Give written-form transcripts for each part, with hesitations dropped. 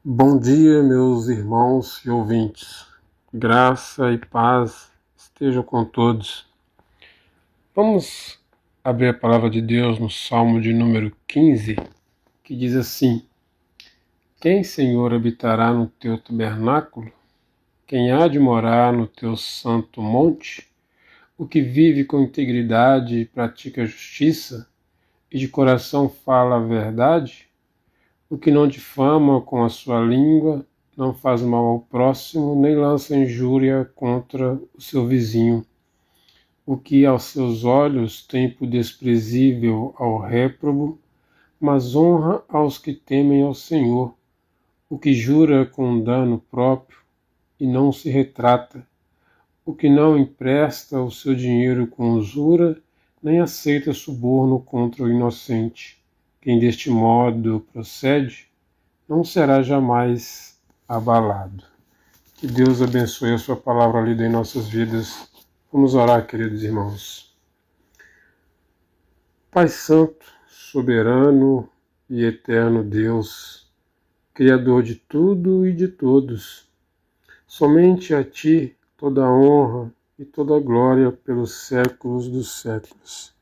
Bom dia, meus irmãos e ouvintes. Graça e paz estejam com todos. Vamos abrir a palavra de Deus no Salmo de número 15, que diz assim: Quem, Senhor, habitará no teu tabernáculo? Quem há de morar no teu santo monte? O que vive com integridade e pratica a justiça, e de coração fala a verdade? O que não difama com a sua língua, não faz mal ao próximo, nem lança injúria contra o seu vizinho. O que aos seus olhos tem por desprezível ao réprobo, mas honra aos que temem ao Senhor. O que jura com dano próprio e não se retrata. O que não empresta o seu dinheiro com usura, nem aceita suborno contra o inocente. Quem deste modo procede, não será jamais abalado. Que Deus abençoe a sua palavra lida em nossas vidas. Vamos orar, queridos irmãos. Pai Santo, soberano e eterno Deus, Criador de tudo e de todos, somente a Ti toda a honra e toda a glória pelos séculos dos séculos.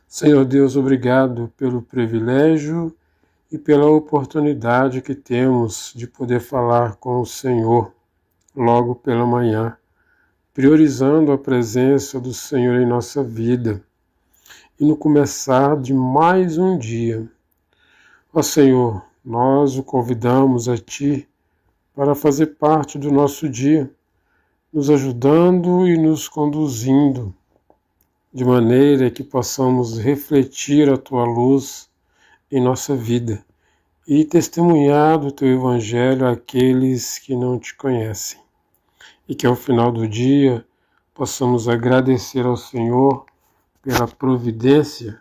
Senhor Deus, obrigado pelo privilégio e pela oportunidade que temos de poder falar com o Senhor logo pela manhã, priorizando a presença do Senhor em nossa vida e no começar de mais um dia. Ó Senhor, nós o convidamos a Ti para fazer parte do nosso dia, nos ajudando e nos conduzindo, de maneira que possamos refletir a Tua luz em nossa vida e testemunhar do Teu Evangelho àqueles que não Te conhecem. E que ao final do dia possamos agradecer ao Senhor pela providência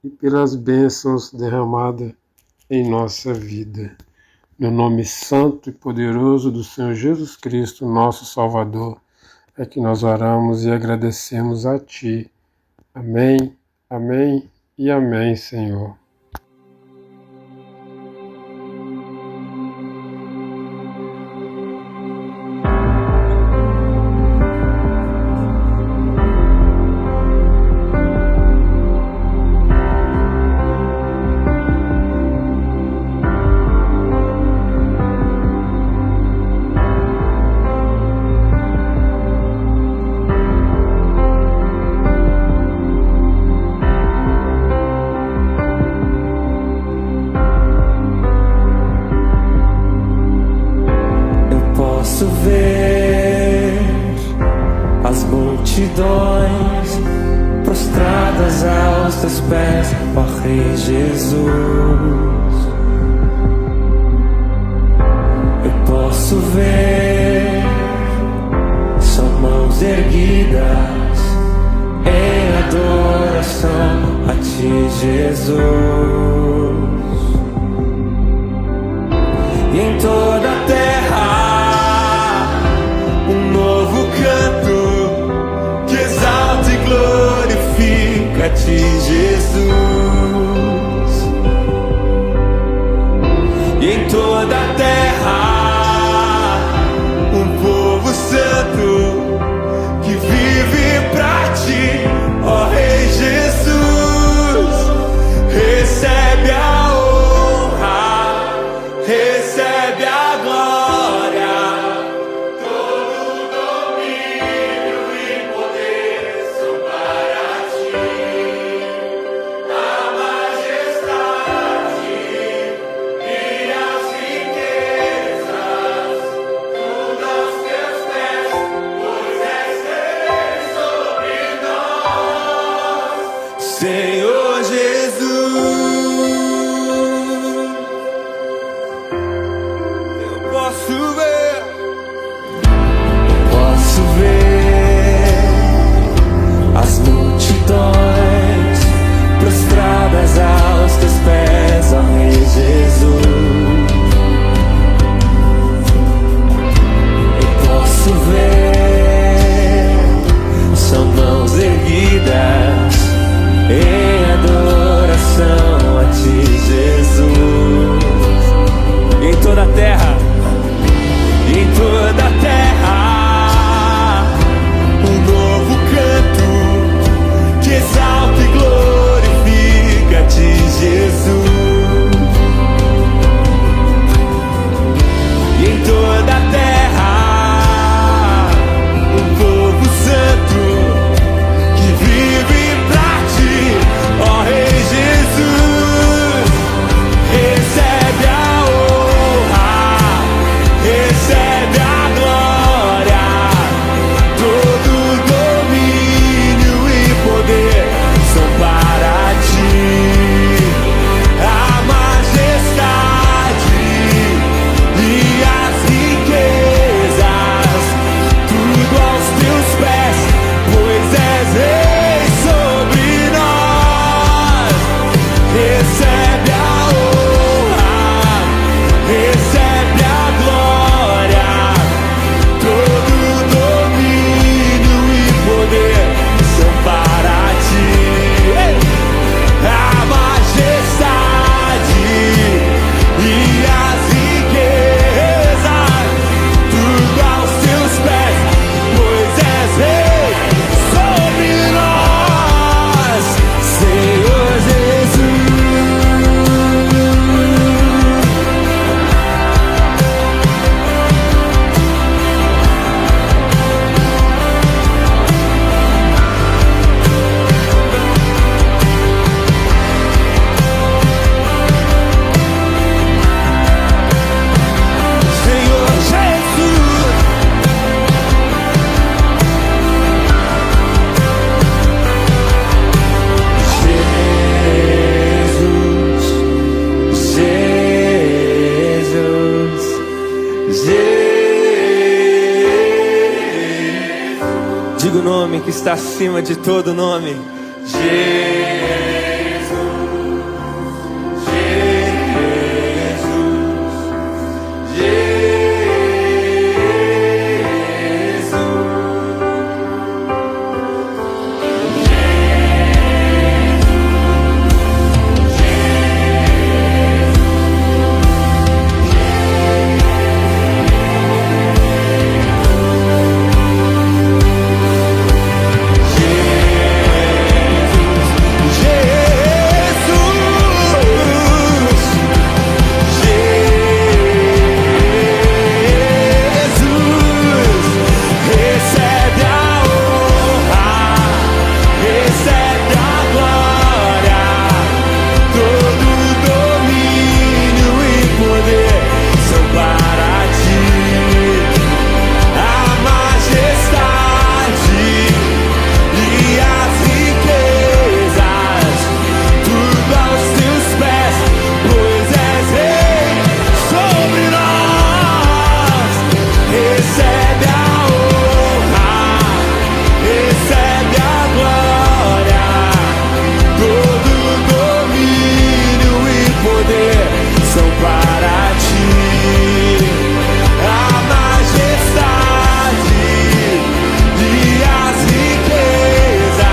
e pelas bênçãos derramadas em nossa vida. No nome santo e poderoso do Senhor Jesus Cristo, nosso Salvador, é que nós oramos e agradecemos a Ti. Amém, amém e amém, Senhor. Posso ver as multidões prostradas aos teus pés, ó Rei Jesus. Eu posso ver só mãos erguidas em adoração a Ti, Jesus. E em toda a terra glorifica a Ti, Jesus. E em toda a terra um povo santo que vive pra Ti, ó Rei Jesus. Recebe a honra, recebe a glória, Senhor Jesus. Eu posso ver as multidões prostradas aos Teus pés, ó Rei Jesus. Eu posso ver são mãos erguidas em adoração a ti, Jesus. E em toda a terra, em toda a terra, um novo canto que exalta e glorifica a ti, Jesus. E em toda a terra, um povo santo que vive pra ti, ó Rei Jesus. Recebe a honra, recebe a glória, todo domínio e poder são para ti. A majestade e as riquezas, tudo aos teus pés, pois és rei sobre nós. Recebe a honra, recebe a glória, todo domínio e poder são para ti. A majestade e as riquezas, tudo aos teus pés, pois és rei sobre nós, Senhor Jesus. Senhor Jesus. Jesus, Jesus, Jesus. Diga o nome que está acima de todo nome. Jesus, Jesus, Jesus. Recebe a honra, recebe a glória, todo domínio e poder são para ti. A majestade e as riquezas, tudo aos teus pés, pois és rei sobre nós. Recebe a honra, recebe a glória, todo domínio e poder são para ti. A majestade e as riquezas,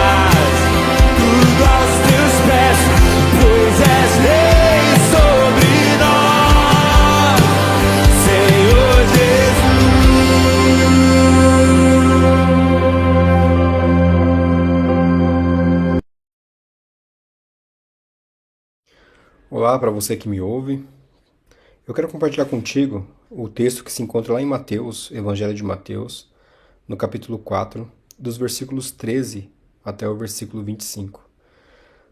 tudo aos teus pés, pois és rei sobre nós, Senhor Jesus. Olá para você que me ouve. Eu quero compartilhar contigo o texto que se encontra lá em Mateus, Evangelho de Mateus, no capítulo 4, dos versículos 13 até o versículo 25.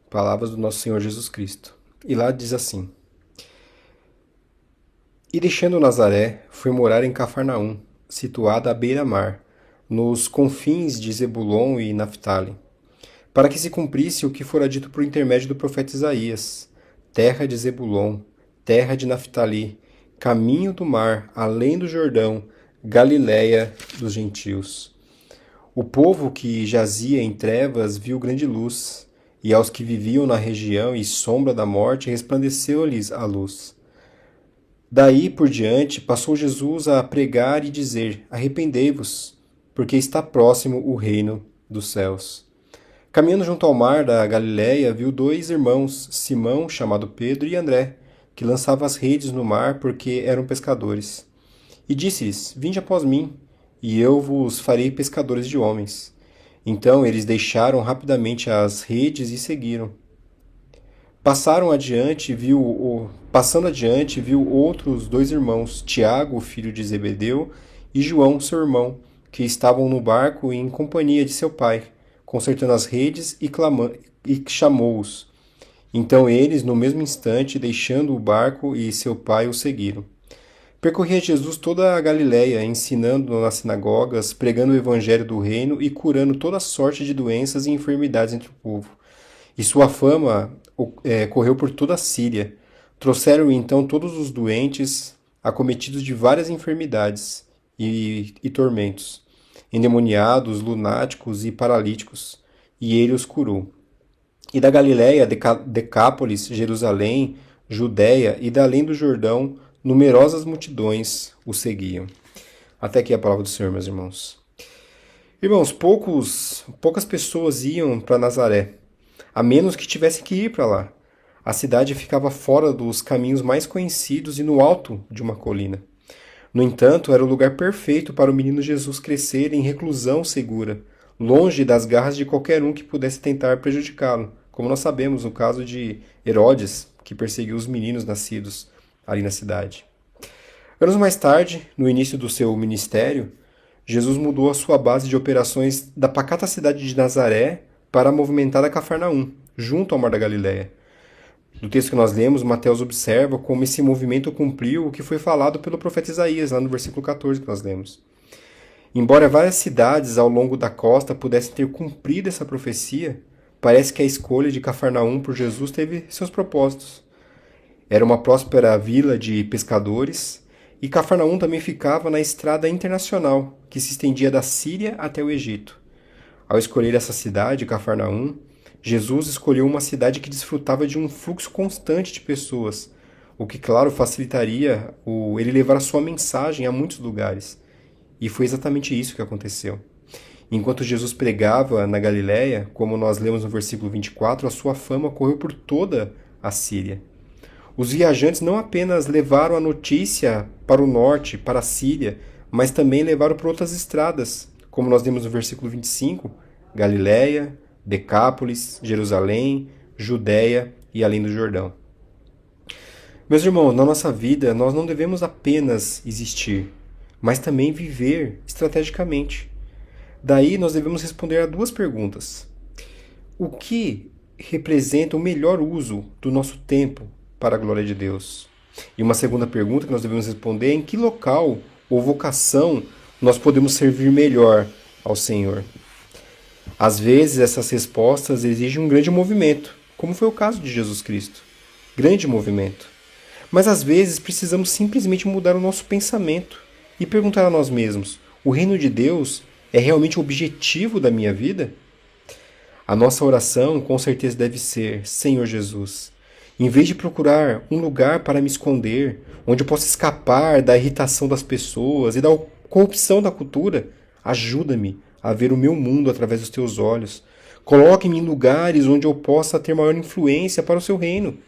Palavras do nosso Senhor Jesus Cristo. E lá diz assim: E deixando Nazaré, foi morar em Cafarnaum, situada à beira-mar, nos confins de Zebulon e Naftali, para que se cumprisse o que fora dito por intermédio do profeta Isaías: terra de Zebulon, terra de Naftali, caminho do mar, além do Jordão, Galiléia dos gentios. O povo que jazia em trevas viu grande luz, e aos que viviam na região e sombra da morte resplandeceu-lhes a luz. Daí por diante passou Jesus a pregar e dizer: arrependei-vos, porque está próximo o reino dos céus. Caminhando junto ao mar da Galiléia, viu dois irmãos, Simão, chamado Pedro, e André, que lançavam as redes no mar porque eram pescadores. E disse-lhes: Vinde após mim, e eu vos farei pescadores de homens. Então eles deixaram rapidamente as redes e seguiram. Passando adiante, viu outros dois irmãos, Tiago, filho de Zebedeu, e João, seu irmão, que estavam no barco em companhia de seu pai, consertando as redes, e chamou-os. Então eles, no mesmo instante, deixando o barco e seu pai, o seguiram. Percorria Jesus toda a Galiléia, ensinando nas sinagogas, pregando o evangelho do reino e curando toda sorte de doenças e enfermidades entre o povo. E sua fama correu por toda a Síria. Trouxeram então todos os doentes, acometidos de várias enfermidades e tormentos, endemoniados, lunáticos e paralíticos, e ele os curou. E da Galiléia, Decápolis, Jerusalém, Judéia e da além do Jordão, numerosas multidões o seguiam. Até aqui a palavra do Senhor, meus irmãos. Irmãos, poucas pessoas iam para Nazaré, a menos que tivessem que ir para lá. A cidade ficava fora dos caminhos mais conhecidos e no alto de uma colina. No entanto, era o lugar perfeito para o menino Jesus crescer em reclusão segura, longe das garras de qualquer um que pudesse tentar prejudicá-lo, como nós sabemos no caso de Herodes, que perseguiu os meninos nascidos ali na cidade. Anos mais tarde, no início do seu ministério, Jesus mudou a sua base de operações da pacata cidade de Nazaré para a movimentada Cafarnaum, junto ao Mar da Galiléia. No texto que nós lemos, Mateus observa como esse movimento cumpriu o que foi falado pelo profeta Isaías, lá no versículo 14 que nós lemos. Embora várias cidades ao longo da costa pudessem ter cumprido essa profecia, parece que a escolha de Cafarnaum por Jesus teve seus propósitos. Era uma próspera vila de pescadores, e Cafarnaum também ficava na estrada internacional, que se estendia da Síria até o Egito. Ao escolher essa cidade, Cafarnaum, Jesus escolheu uma cidade que desfrutava de um fluxo constante de pessoas, o que, claro, facilitaria ele levar a sua mensagem a muitos lugares. E foi exatamente isso que aconteceu. Enquanto Jesus pregava na Galiléia, como nós lemos no versículo 24, a sua fama correu por toda a Síria. Os viajantes não apenas levaram a notícia para o norte, para a Síria, mas também levaram por outras estradas, como nós lemos no versículo 25, Galiléia, Decápolis, Jerusalém, Judéia e além do Jordão. Meus irmãos, na nossa vida nós não devemos apenas existir, mas também viver estrategicamente. Daí nós devemos responder a duas perguntas. O que representa o melhor uso do nosso tempo para a glória de Deus? E uma segunda pergunta que nós devemos responder é em que local ou vocação nós podemos servir melhor ao Senhor. Às vezes essas respostas exigem um grande movimento, como foi o caso de Jesus Cristo. Grande movimento. Mas às vezes precisamos simplesmente mudar o nosso pensamento e perguntar a nós mesmos: o reino de Deus é realmente o objetivo da minha vida? A nossa oração com certeza deve ser: Senhor Jesus, em vez de procurar um lugar para me esconder, onde eu possa escapar da irritação das pessoas e da corrupção da cultura, ajuda-me a ver o meu mundo através dos teus olhos. Coloque-me em lugares onde eu possa ter maior influência para o seu reino.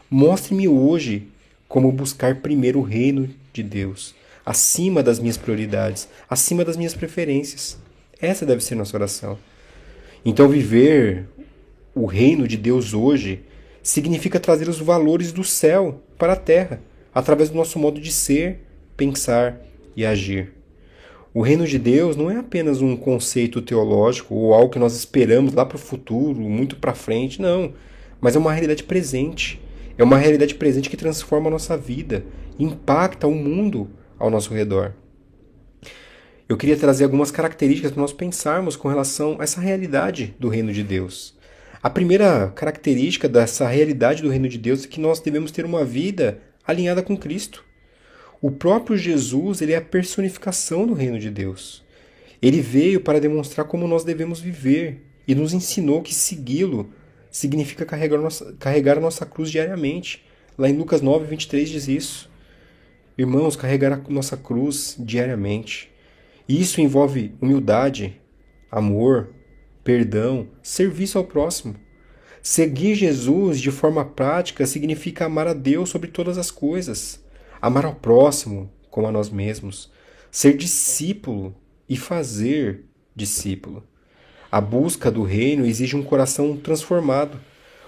Mostre-me hoje como buscar primeiro o reino de Deus, acima das minhas prioridades, acima das minhas preferências. Essa deve ser nossa oração. Então, viver o reino de Deus hoje significa trazer os valores do céu para a terra, através do nosso modo de ser, pensar e agir. O reino de Deus não é apenas um conceito teológico ou algo que nós esperamos lá para o futuro, muito para frente, não. Mas é uma realidade presente. É uma realidade presente que transforma a nossa vida, impacta o mundo ao nosso redor. Eu queria trazer algumas características para nós pensarmos com relação a essa realidade do reino de Deus. A primeira característica dessa realidade do reino de Deus é que nós devemos ter uma vida alinhada com Cristo. O próprio Jesus, ele é a personificação do reino de Deus. Ele veio para demonstrar como nós devemos viver e nos ensinou que segui-lo significa carregar a nossa cruz diariamente. Lá em Lucas 9, 23 diz isso. Irmãos, carregar a nossa cruz diariamente. E isso envolve humildade, amor, perdão, serviço ao próximo. Seguir Jesus de forma prática significa amar a Deus sobre todas as coisas, amar ao próximo como a nós mesmos, ser discípulo e fazer discípulo. A busca do reino exige um coração transformado,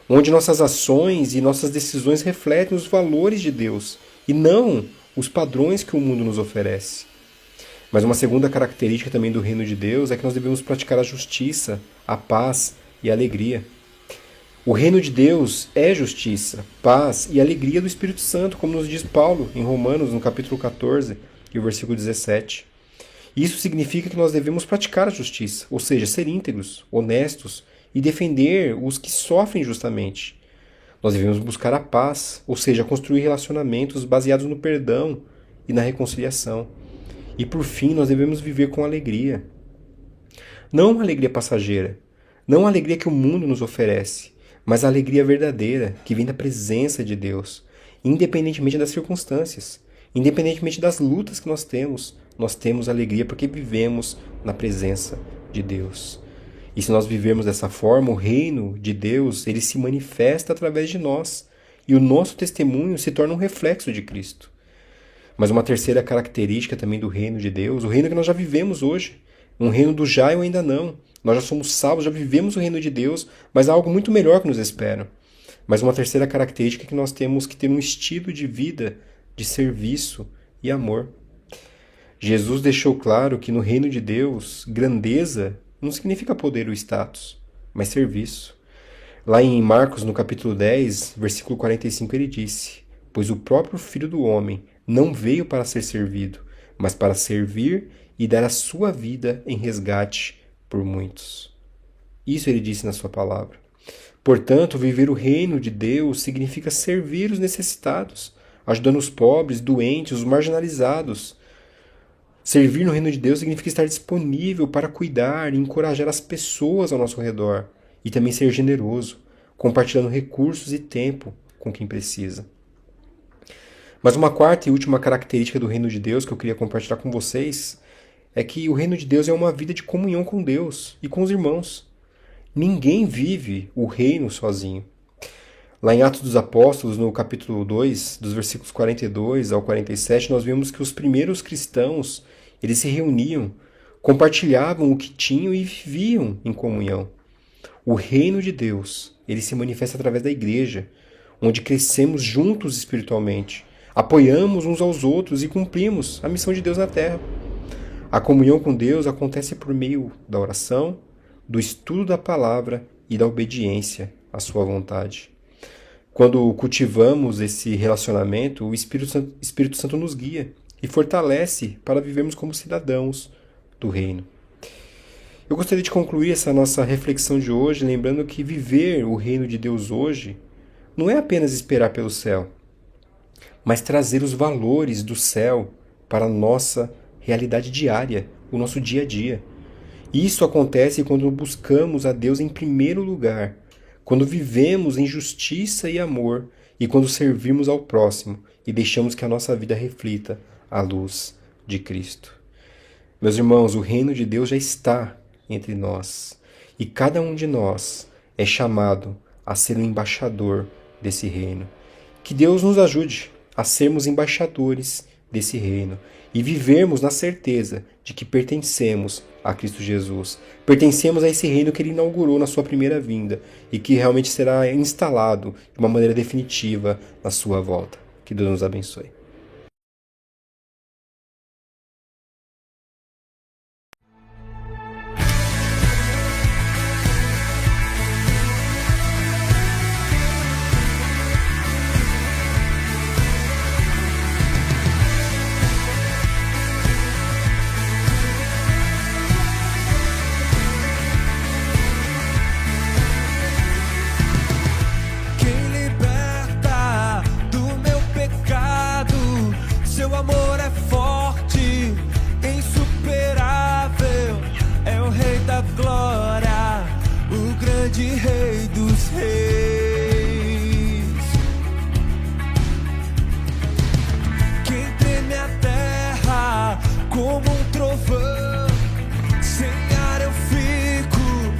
onde nossas ações e nossas decisões refletem os valores de Deus e não os padrões que o mundo nos oferece. Mas uma segunda característica também do reino de Deus é que nós devemos praticar a justiça, a paz e a alegria. O reino de Deus é justiça, paz e alegria do Espírito Santo, como nos diz Paulo em Romanos, no capítulo 14 e o versículo 17. Isso significa que nós devemos praticar a justiça, ou seja, ser íntegros, honestos e defender os que sofrem injustamente. Nós devemos buscar a paz, ou seja, construir relacionamentos baseados no perdão e na reconciliação. E por fim, nós devemos viver com alegria. Não uma alegria passageira, não a alegria que o mundo nos oferece, mas a alegria verdadeira, que vem da presença de Deus, independentemente das circunstâncias, independentemente das lutas que nós temos alegria porque vivemos na presença de Deus. E se nós vivermos dessa forma, o reino de Deus, ele se manifesta através de nós, e o nosso testemunho se torna um reflexo de Cristo. Mas uma terceira característica também do reino de Deus, o reino que nós já vivemos hoje, um reino do já e o ainda não. Nós já somos salvos, já vivemos o reino de Deus, mas há algo muito melhor que nos espera. Mas uma terceira característica é que nós temos que ter um estilo de vida de serviço e amor. Jesus deixou claro que no reino de Deus, grandeza não significa poder ou status, mas serviço. Lá em Marcos, no capítulo 10, versículo 45, ele disse: "Pois o próprio Filho do Homem não veio para ser servido, mas para servir e dar a sua vida em resgate por muitos." Isso ele disse na sua palavra. Portanto, viver o reino de Deus significa servir os necessitados, ajudando os pobres, doentes, os marginalizados. Servir no reino de Deus significa estar disponível para cuidar e encorajar as pessoas ao nosso redor, e também ser generoso, compartilhando recursos e tempo com quem precisa. Mas uma quarta e última característica do reino de Deus que eu queria compartilhar com vocês é que o reino de Deus é uma vida de comunhão com Deus e com os irmãos. Ninguém vive o reino sozinho. Lá em Atos dos Apóstolos, no capítulo 2, dos versículos 42 ao 47, nós vemos que os primeiros cristãos, eles se reuniam, compartilhavam o que tinham e viviam em comunhão. O reino de Deus, ele se manifesta através da igreja, onde crescemos juntos espiritualmente, apoiamos uns aos outros e cumprimos a missão de Deus na terra. A comunhão com Deus acontece por meio da oração, do estudo da palavra e da obediência à sua vontade. Quando cultivamos esse relacionamento, o Espírito Santo nos guia e fortalece para vivermos como cidadãos do reino. Eu gostaria de concluir essa nossa reflexão de hoje lembrando que viver o reino de Deus hoje não é apenas esperar pelo céu, mas trazer os valores do céu para a nossa realidade diária, o nosso dia a dia. Isso acontece quando buscamos a Deus em primeiro lugar, quando vivemos em justiça e amor e quando servimos ao próximo e deixamos que a nossa vida reflita a luz de Cristo. Meus irmãos, o reino de Deus já está entre nós e cada um de nós é chamado a ser um embaixador desse reino. Que Deus nos ajude a sermos embaixadores desse reino e vivermos na certeza de que pertencemos a Cristo Jesus. Pertencemos a esse reino que ele inaugurou na sua primeira vinda e que realmente será instalado de uma maneira definitiva na sua volta. Que Deus nos abençoe. Rei dos reis, quem treme a terra como um trovão, sem ar eu fico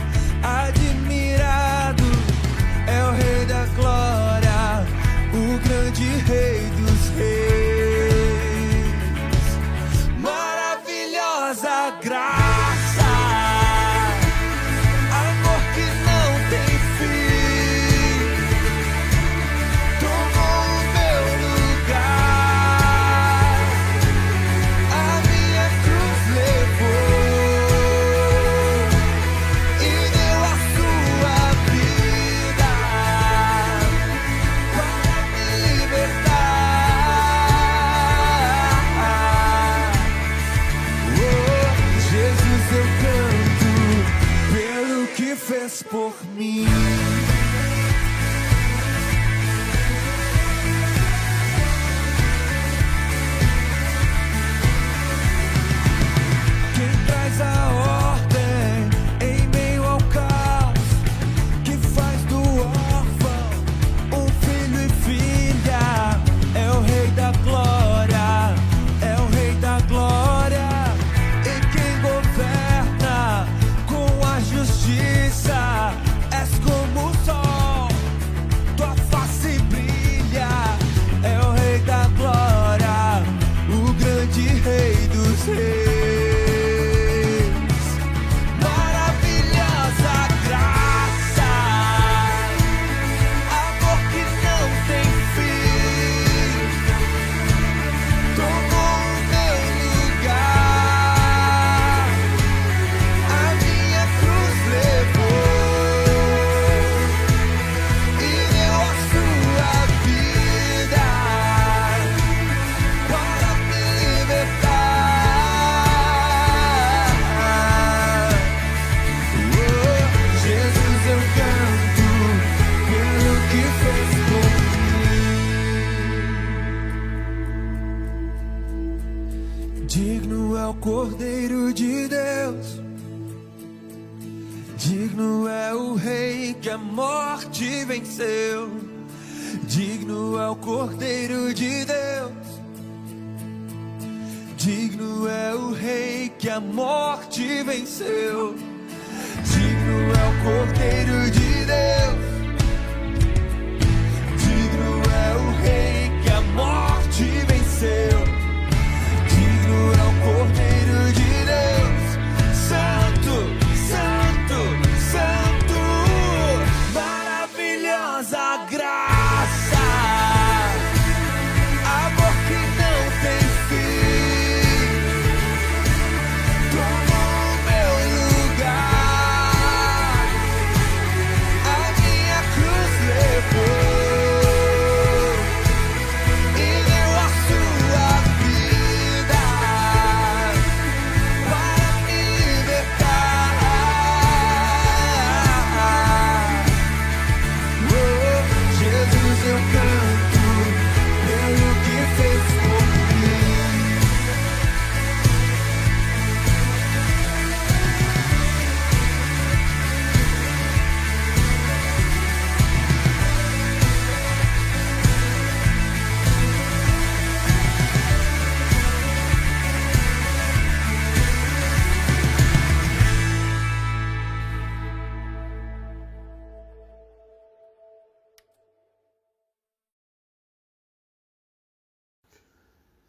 mim. Quem traz a ordem em meio ao caos, que faz do órfão um filho e filha, é o Rei da Glória, é o Rei da Glória. E quem governa com a justiça, és como o sol, tua face brilha, é o Rei da Glória, o grande Rei dos Reis. Maravilhosa graça, amor que não tem fim, tomou o meu lugar, a minha cruz levou e deu a sua vida para me libertar. Oh, Jesus, eu canto pelo que fez por mim. Digno é o Cordeiro de Deus, digno é o Rei que a morte venceu. Digno é o Cordeiro de Deus, digno é o Rei que a morte venceu. Digno é o Cordeiro de Deus, digno é o Rei que a morte venceu. Digno é o Cordeiro de Deus, Santo, Santo, Santo. Maravilhosa graça, amor que não tem fim, tomou o meu lugar, a minha cruz levou e deu a sua vida para me libertar. Oh, Jesus, eu canto pelo que fez por mim.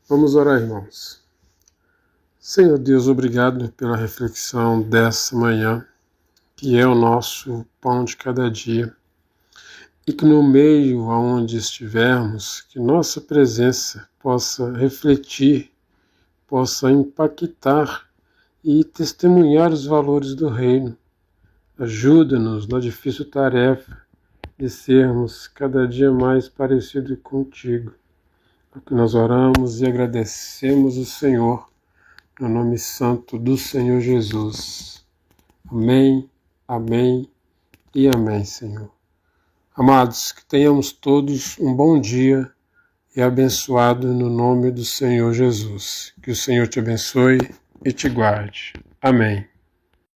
Vamos orar, irmãos. Senhor Deus, obrigado pela reflexão dessa manhã, que é o nosso pão de cada dia, e que no meio aonde estivermos, que nossa presença possa refletir, possa impactar e testemunhar os valores do reino. Ajuda-nos na difícil tarefa de sermos cada dia mais parecidos contigo. É o que nós oramos e agradecemos o Senhor, no nome santo do Senhor Jesus. Amém, amém e amém, Senhor. Amados, que tenhamos todos um bom dia e abençoado no nome do Senhor Jesus. Que o Senhor te abençoe e te guarde. Amém.